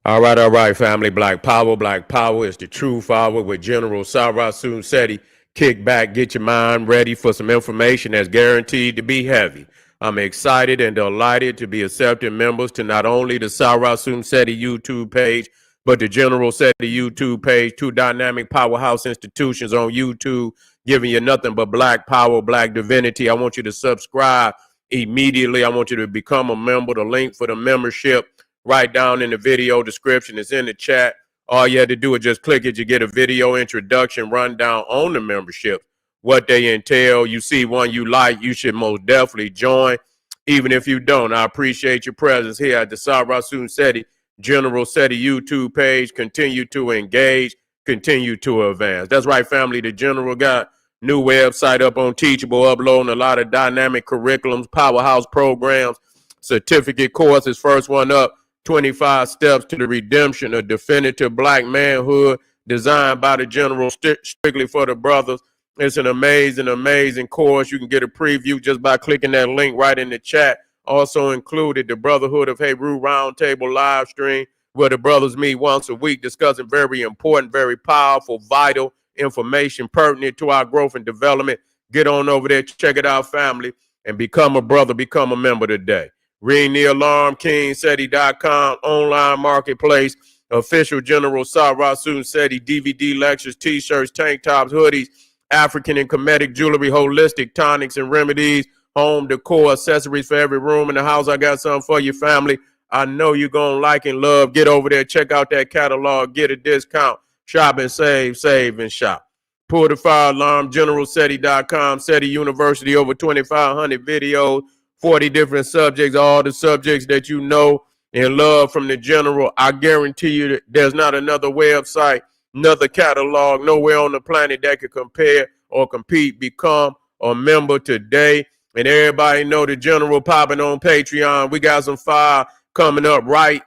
All right, family. Black Power is the true power with General Sarasun Seti. Kick back, get your mind ready for some information that's guaranteed to be heavy. I'm excited and delighted to be accepting members to not only the Sarasun Seti YouTube page, but the General Seti YouTube page, two dynamic powerhouse institutions on YouTube, giving you nothing but black power, black divinity. I want you to subscribe immediately. I want you to become a member. The link for the membership right down in the video description. It's in the chat. All you had to do is just click it. You get a video introduction rundown on the membership, what they entail. You see one you like, you should most definitely join. Even if you don't, I appreciate your presence here at the Sarasun Seti General Seti YouTube page. Continue to engage, continue to advance. That's right, family. The General got new website up on Teachable, uploading a lot of dynamic curriculums, powerhouse programs, certificate courses. First one up, 25 Steps to the Redemption of Definitive Black Manhood, designed by the General strictly for the brothers. It's an amazing course. You can get a preview just by clicking that link right in the chat. Also included the Brotherhood of Heru Roundtable live stream, where the brothers meet once a week discussing very important, very powerful, vital information pertinent to our growth and development. Get on over there, check it out, family, and become a brother, become a member today. Ring the alarm, KingSeti.com, online marketplace, official General Sarasun Seti, DVD lectures, t-shirts, tank tops, hoodies, African and Kemetic jewelry, holistic tonics and remedies, home decor, accessories for every room in the house. I got something for your family. I know you're going to like and love. Get over there, check out that catalog, get a discount, shop and save and shop. Pull the fire alarm, GeneralSeti.com, Seti University, over 2,500 videos, 40 different subjects, all the subjects that you know and love from the General. I guarantee you that there's not another website, another catalog, nowhere on the planet that could compare or compete. Become a member today. And everybody know the General popping on Patreon. We got some fire coming up right,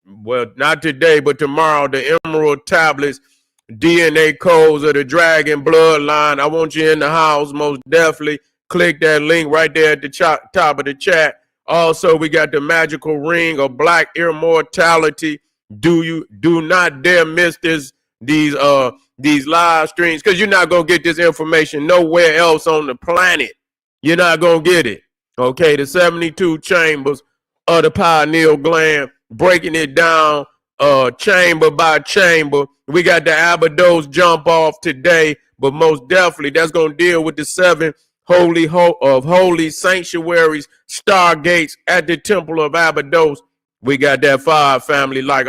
well, not today, but tomorrow. The Emerald Tablets, DNA codes of the Dragon Bloodline. I want you in the house, most definitely. Click that link right there at the top of the chat. Also, we got the magical ring of black immortality. Do not dare miss these live streams, because you're not gonna get this information nowhere else on the planet. You're not gonna get it. Okay, the 72 chambers of the pineal gland, breaking it down chamber by chamber. We got the Abydos jump off today, but most definitely that's gonna deal with the 7 holy sanctuaries, stargates at the Temple of Abydos. We got that fire, family, like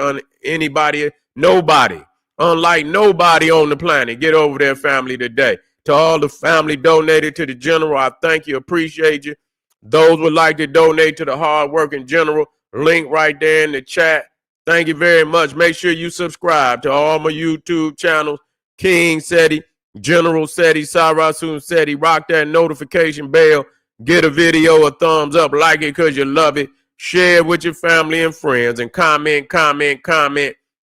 nobody, unlike nobody on the planet. Get over there, family, today. To all the family donated to the General, I thank you, appreciate you. Those would like to donate to the hardworking General, link right there in the chat. Thank you very much. Make sure you subscribe to all my YouTube channels, King Seti, General Seti, Sarasun Seti. Rock that notification bell. Get a video a thumbs up. Like it because you love it. Share it with your family and friends. And comment.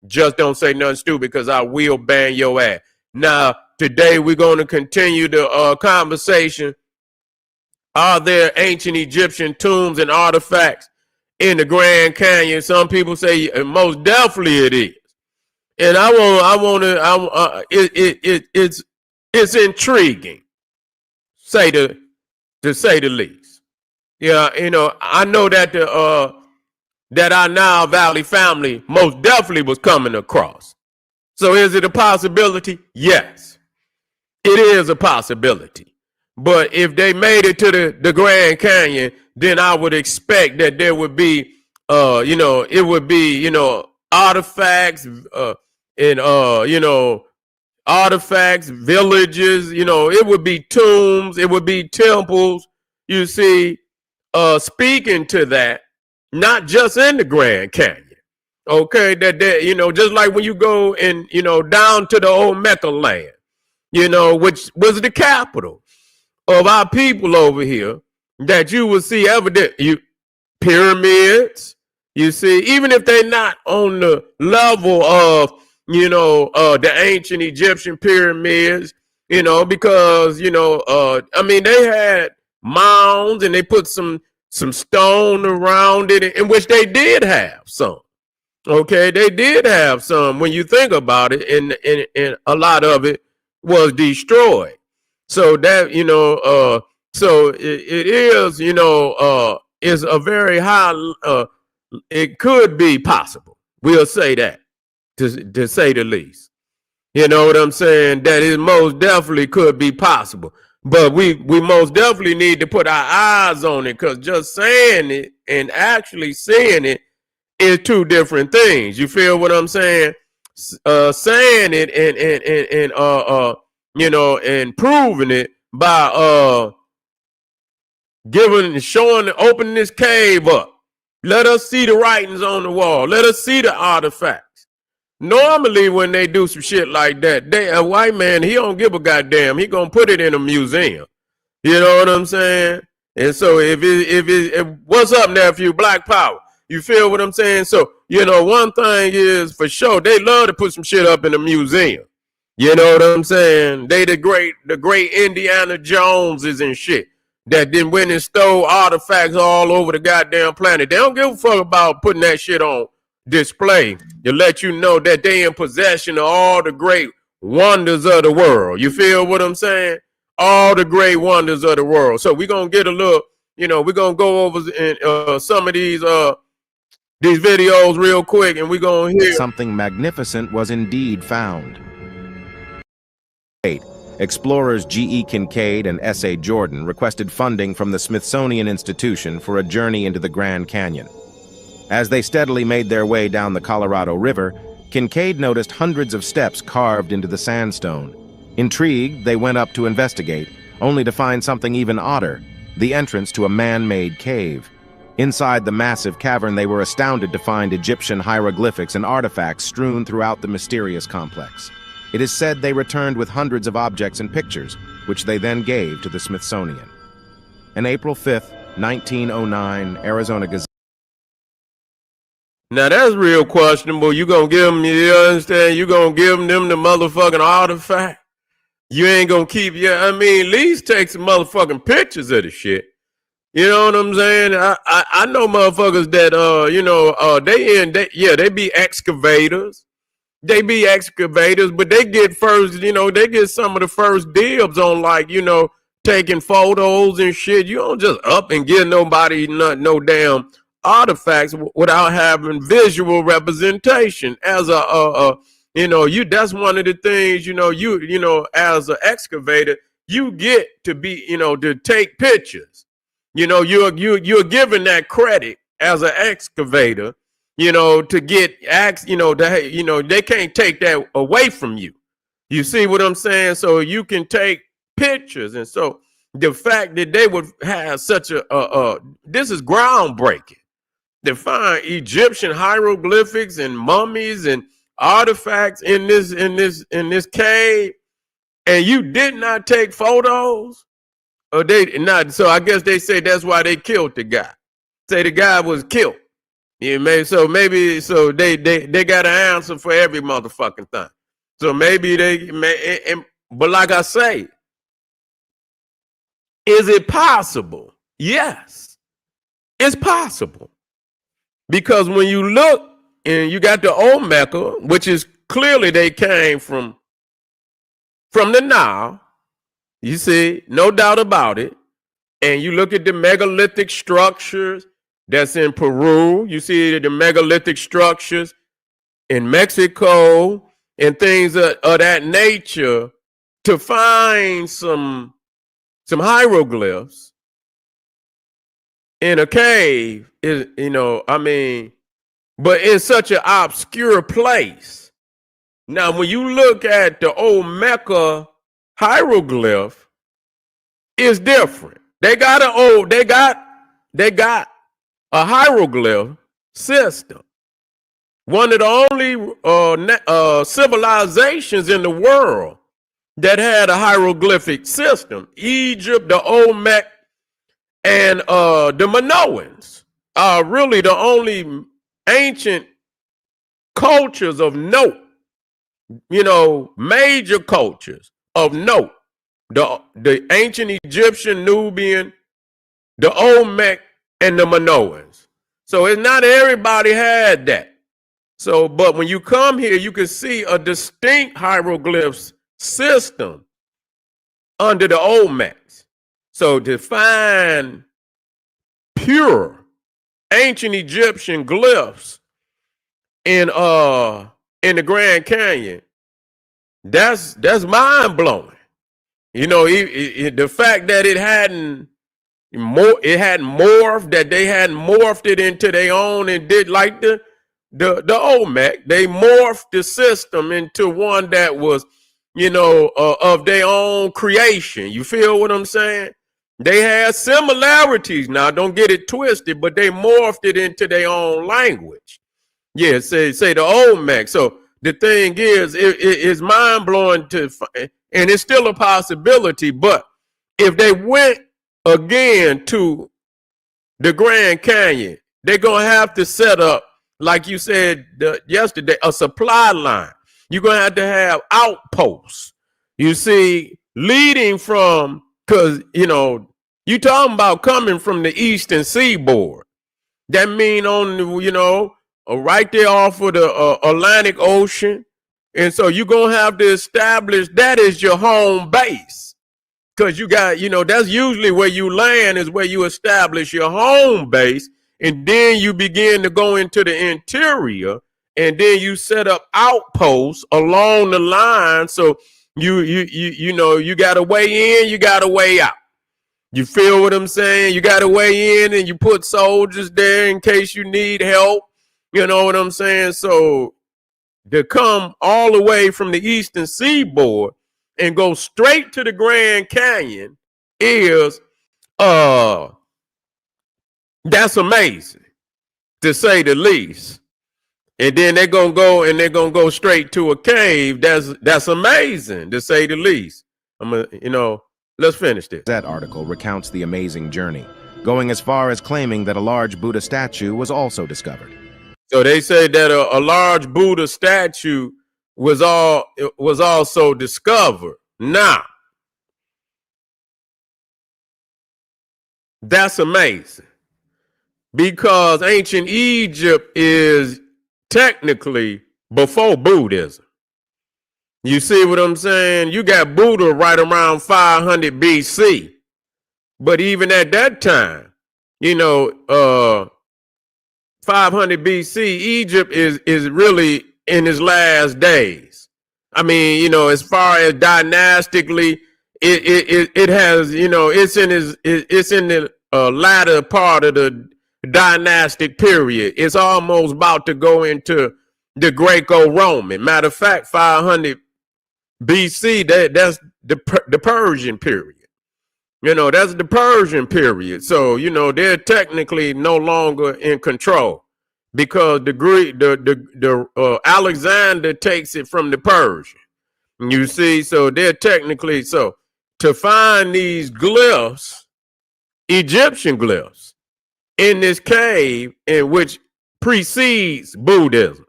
Just don't say nothing stupid, because I will ban your ass. Now, today we're going to continue the conversation. Are there ancient Egyptian tombs and artifacts in the Grand Canyon? Some people say most definitely it is. And it's intriguing, to say the least. Yeah, I know that that our Nile Valley family most definitely was coming across. So is it a possibility? Yes, it is a possibility. But if they made it to the Grand Canyon, then I would expect that there would be, it would be, artifacts and artifacts, villages, it would be tombs, it would be temples. You see, speaking to that, not just in the Grand Canyon. Okay, that just like when you go and down to the old Mecca land, which was the capital of our people over here, that you will see pyramids. You see, even if they're not on the level of the ancient Egyptian pyramids, because they had mounds and they put some stone around it, in which they did have some. Okay, they did have some when you think about it, and a lot of it was destroyed. So that, so it is, is a very high, it could be possible. We'll say that, to say the least. You know what I'm saying? That it most definitely could be possible. But we most definitely need to put our eyes on it, because just saying it and actually seeing it is two different things. You feel what I'm saying? Saying it and proving it by opening this cave up. Let us see the writings on the wall. Let us see the artifacts. Normally, when they do some shit like that, a white man, he don't give a goddamn. He gonna put it in a museum. You know what I'm saying? And so if what's up, nephew? Black Power. You feel what I'm saying? So, one thing is for sure, they love to put some shit up in a museum. You know what I'm saying? They the great Indiana Joneses and shit that then went and stole artifacts all over the goddamn planet. They don't give a fuck about putting that shit on display to let you know that they in possession of all the great wonders of the world. You feel what I'm saying? All the great wonders of the world. So we're gonna get a look. We're gonna go over some of these videos real quick, and we're gonna hear something magnificent was indeed found. 8. Explorers G.E. Kincaid and S.A. Jordan requested funding from the Smithsonian Institution for a journey into the Grand Canyon. As they steadily made their way down the Colorado River, Kincaid noticed hundreds of steps carved into the sandstone. Intrigued, they went up to investigate, only to find something even odder, the entrance to a man-made cave. Inside the massive cavern, they were astounded to find Egyptian hieroglyphics and artifacts strewn throughout the mysterious complex. It is said they returned with hundreds of objects and pictures, which they then gave to the Smithsonian. On April 5th, 1909, Arizona Gazette. Now that's real questionable. You gonna give them, you understand? You gonna give them the motherfucking artifact? You ain't gonna keep at least take some motherfucking pictures of the shit. You know what I'm saying? I know motherfuckers that they be excavators. They be excavators, but they get they get some of the first dibs on taking photos and shit. You don't just up and give nobody no damn artifacts without having visual representation. As that's one of the things, as an excavator, you get to be, to take pictures. You're given that credit as an excavator, to get they can't take that away from you. You see what I'm saying? So you can take pictures. And so the fact that they would have such this is groundbreaking. To find Egyptian hieroglyphics and mummies and artifacts in this cave, and you did not take photos, or they not. So I guess they say that's why they killed the guy. Say the guy was killed. Maybe they got an answer for every motherfucking thing. So maybe but like I say, is it possible? Yes, it's possible. Because when you look and you got the old Mecca, which is clearly they came from the Nile, you see, no doubt about it. And you look at the megalithic structures that's in Peru, you see the megalithic structures in Mexico and things of that nature, to find some hieroglyphs in a cave is, but in such an obscure place. Now, when you look at the old Mecca hieroglyph, it's different. They got a hieroglyph system. One of the only civilizations in the world that had a hieroglyphic system. Egypt, the Olmec, and the Minoans are really the only ancient cultures of note, major cultures of note. The ancient Egyptian, Nubian, the Olmec, and the Minoans. So it's not everybody had that. So, but when you come here, you can see a distinct hieroglyphs system under the Olmecs. So to find pure ancient Egyptian glyphs in the Grand Canyon, that's mind blowing. You know, the fact that it hadn't morphed, that they hadn't morphed it into their own and did like the Olmec, they morphed the system into one that was, you know, of their own creation. You feel what I'm saying? They had similarities. Now, don't get it twisted, but they morphed it into their own language. Yeah, say the Olmec. So the thing is, it's mind blowing and it's still a possibility. But if they went again to the Grand Canyon, they're gonna have to set up, like you said yesterday, a supply line. You're gonna have to have outposts. You see, leading from, because you know, you talking about coming from the eastern seaboard. That mean on the, you know, right there off of the Atlantic Ocean. And so you're going to have to establish that is your home base. Because you got, you know, that's usually where you land, is where you establish your home base. And then you begin to go into the interior. And then you set up outposts along the line. So you know, you got a way in, you got a way out. You feel what I'm saying? You got to weigh in and you put soldiers there in case you need help. You know what I'm saying? So to come all the way from the eastern seaboard and go straight to the Grand Canyon is, that's amazing, to say the least. And then they're going to go straight to a cave. That's amazing, to say the least. You know, let's finish this. That article recounts the amazing journey, going as far as claiming that a large Buddha statue was also discovered. So they say that a large Buddha statue was also discovered. Now, that's amazing, because ancient Egypt is technically before Buddhism. You see what I'm saying? You got Buddha right around 500 BC. But even at that time, you know, 500 BC, Egypt is really in its last days. I mean, you know, as far as dynastically, it has, you know, it's in the latter part of the dynastic period. It's almost about to go into the Greco-Roman. Matter of fact, 500 BC, that's the Persian period. You know, that's the Persian period. So, you know, they're technically no longer in control, because Alexander takes it from the Persian. You see, so they're technically, so to find these glyphs, Egyptian glyphs, in this cave, in which precedes Buddhism.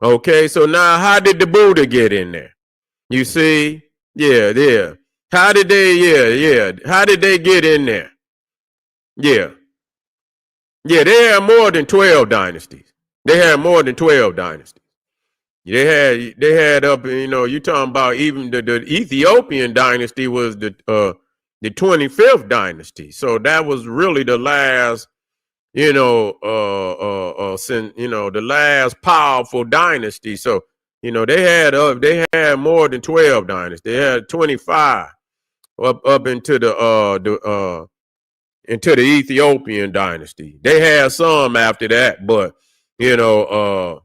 Okay, so now how did the Buddha get in there? You see? Yeah. How did they, how did they get in there? Yeah, they had more than 12 dynasties. They had up, you know, you talking about even the Ethiopian dynasty was the 25th dynasty. So that was really the last, you know, the last powerful dynasty. So, you know, they had more than 12 dynasties. They had 25 up into the Ethiopian dynasty. They had some after that, but you know,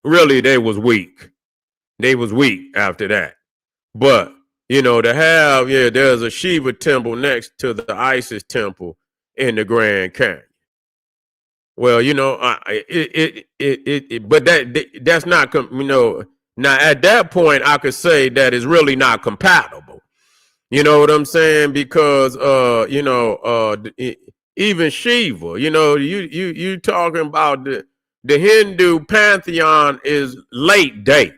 really they was weak. They was weak after that. But you know, to have, there's a Shiva temple next to the Isis temple in the Grand Canyon. Well, you know, but that's not, you know. Now at that point, I could say that is really not compatible. You know what I'm saying? Because you know, even Shiva, you know, you talking about the Hindu pantheon is late date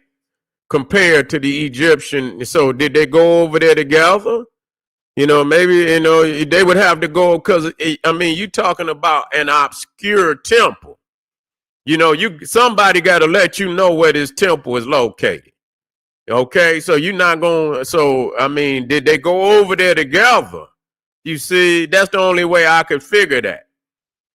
compared to the Egyptian. So did they go over there together? You know, maybe, you know, they would have to go, because I mean, you talking about an obscure temple. somebody got to let you know where this temple is located. Okay, so you're not going. So I mean, did they go over there together? You see, that's the only way I could figure that.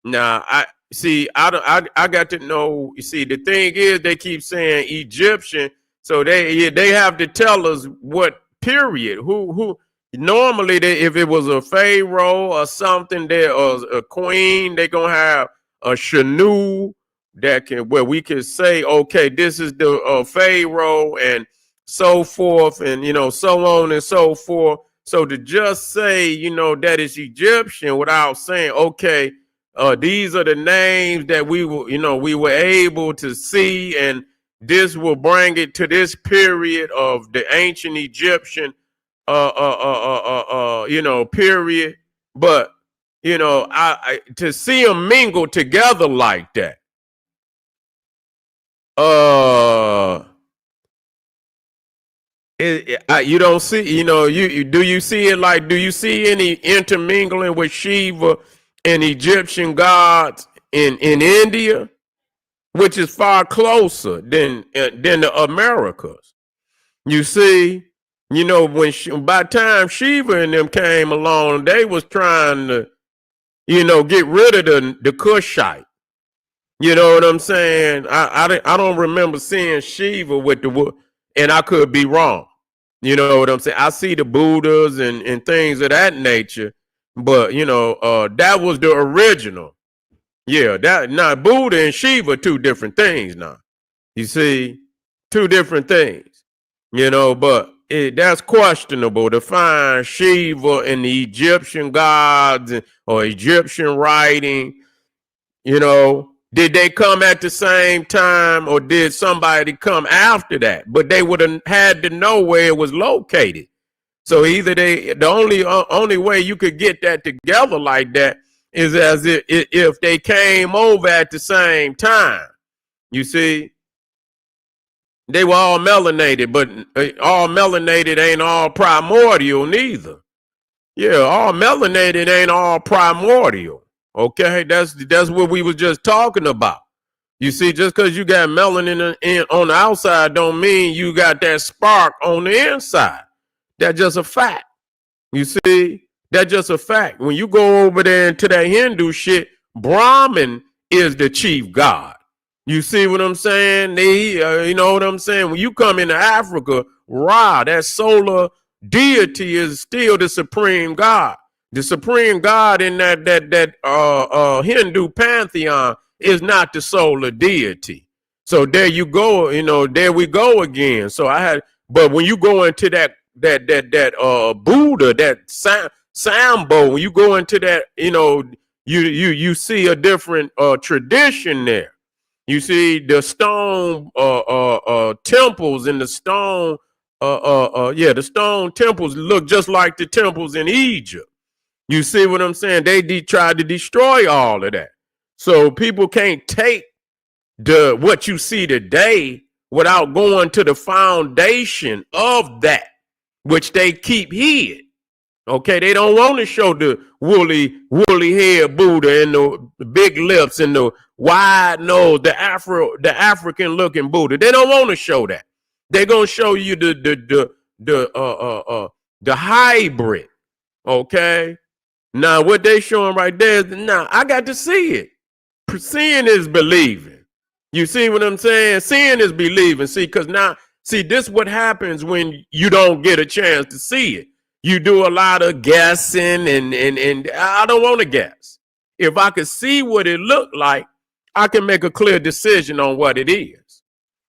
Now, I see. I got to know. You see, the thing is, they keep saying Egyptian, so they have to tell us what period. Who normally if it was a pharaoh or something, there or a queen, they gonna have a Shanu that can where we can say, okay, this is the pharaoh and so forth, and so on and so forth. So to just say, that it's Egyptian without saying, okay, these are the names that we were able to see, and this will bring it to this period of the ancient Egyptian, period. But I to see them mingle together like that, you don't see, do you see it like, do you see any intermingling with Shiva and Egyptian gods in India, which is far closer than the Americas? You see, when by the time Shiva and them came along, they was trying to, get rid of the Kushite. You know what I'm saying? I don't remember seeing Shiva with the, and I could be wrong. You know what I'm saying? I see the Buddhas and things of that nature, but that was the original. Yeah, that now Buddha and Shiva, two different things now. You see, two different things. But that's questionable to find Shiva and the Egyptian gods or Egyptian writing. Did they come at the same time or did somebody come after that? But they would have had to know where it was located. So either the only way you could get that together like that is as if they came over at the same time. You see, they were all melanated, but all melanated ain't all primordial neither. Yeah, all melanated ain't all primordial. Okay, that's what we was just talking about. You see, just because you got melanin on the outside don't mean you got that spark on the inside. That's just a fact. You see, that's just a fact. When you go over there into that Hindu shit, Brahman is the chief god. You see what I'm saying? You know what I'm saying? When you come into Africa, Ra, that solar deity is still the supreme god. The supreme god in that Hindu pantheon is not the solar deity. So there you go, there we go again. So but when you go into that Buddha, that Sambo, when you go into that, you see a different tradition there. You see the stone temples and the stone the stone temples look just like the temples in Egypt. You see what I'm saying? They tried to destroy all of that. So people can't take what you see today without going to the foundation of that, which they keep hid. Okay, they don't want to show the woolly head Buddha and the big lips and the wide nose, the African looking Buddha. They don't want to show that. They're gonna show you the hybrid. Okay. Now, what they showing right there is, now I got to see it. Seeing is believing. You see what I'm saying? Seeing is believing. See, because now, this is what happens when you don't get a chance to see it. You do a lot of guessing, and I don't want to guess. If I could see what it looked like, I can make a clear decision on what it is.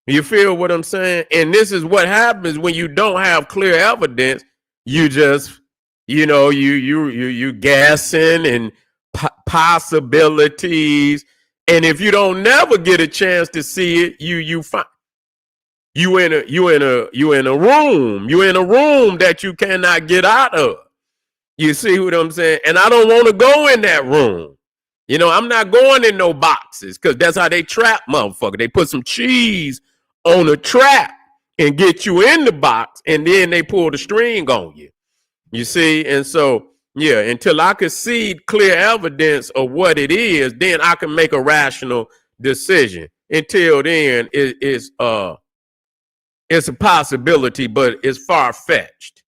You feel what I'm saying? And this is what happens when you don't have clear evidence. You just you guessing and possibilities, and if you don't never get a chance to see it, you find you in a room that you cannot get out of. You see what I'm saying? And I don't want to go in that room. I'm not going in no boxes, because that's how they trap motherfucker. They put some cheese on a trap and get you in the box, and then they pull the string on you. You see, and so, yeah, until I can see clear evidence of what it is, then I can make a rational decision. until then is it's a possibility, but it's far-fetched.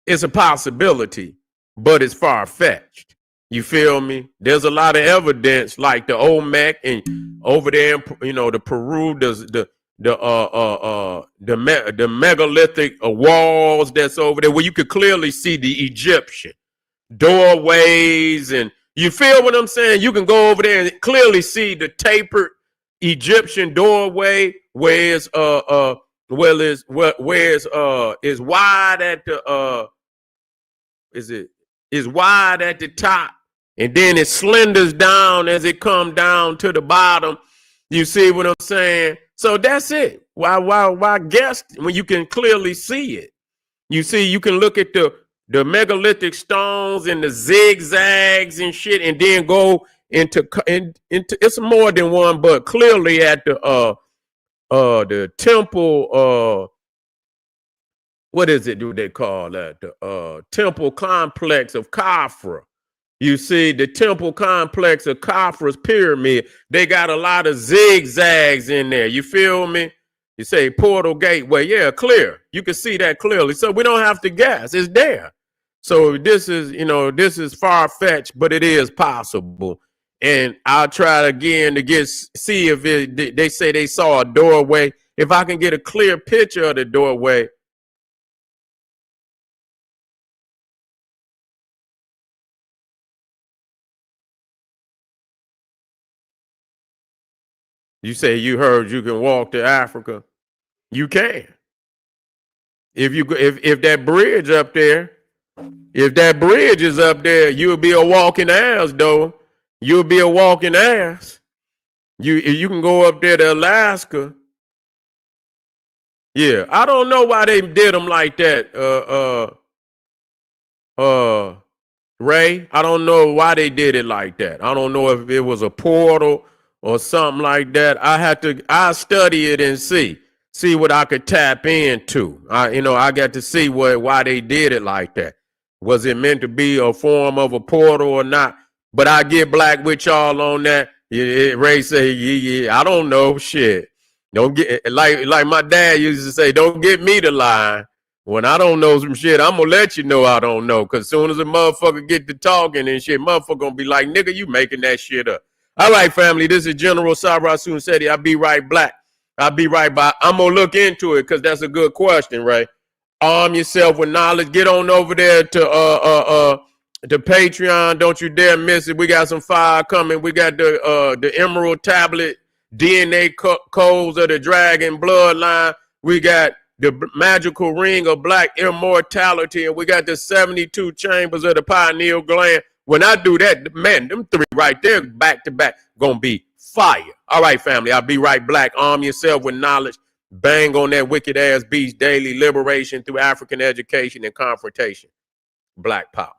It's a possibility, but it's far-fetched. You feel me? There's a lot of evidence, like the Olmec and over there, in, the Peru, the megalithic walls that's over there, where you could clearly see the Egyptian doorways, and you feel what I'm saying? You can go over there and clearly see the tapered Egyptian doorway, where it's is wide at the is wide at the top, and then it slenders down as it come down to the bottom. You see what I'm saying? So that's it. Why guess when you can clearly see it? You see, you can look at the megalithic stones and the zigzags and shit, and then go into it's more than one, but clearly at the temple, what is it do they call that? The temple complex of Khafra. You see, the temple complex of Khafra's pyramid, they got a lot of zigzags in there. You feel me? You say portal gateway. Yeah, clear. You can see that clearly. So we don't have to guess. It's there. So this is far-fetched, but it is possible. And I'll try again to see if they say they saw a doorway. If I can get a clear picture of the doorway. You say you heard you can walk to Africa. You can. If that bridge up there, if that bridge is up there, you'll be a walking ass, though. You'll be a walking ass. You can go up there to Alaska. Yeah, I don't know why they did them like that. Ray, I don't know why they did it like that. I don't know if it was a portal or something like that. I study it and see what I could tap into. I got to see why they did it like that. Was it meant to be a form of a portal or not? But I get black with y'all on that. Ray say, yeah, I don't know shit. Don't get like my dad used to say, don't get me to lie. When I don't know some shit, I'm gonna let you know I don't know. Cause as soon as a motherfucker get to talking and shit, motherfucker gonna be like, nigga, you making that shit up. All right, family, this is General Sarasun Seti. I'll be right black. I'll be right back. I'm gonna look into it because that's a good question, Ray. Arm yourself with knowledge. Get on over there to Patreon. Don't you dare miss it. We got some fire coming. We got the Emerald Tablet, DNA codes of the Dragon Bloodline. We got the Magical Ring of Black Immortality, and we got the 72 Chambers of the Pineal Gland. When I do that, man, them three right there, back to back, gonna be fire. All right, family, I'll be right black. Arm yourself with knowledge. Bang on that wicked ass beast daily. Liberation through African education and confrontation. Black power.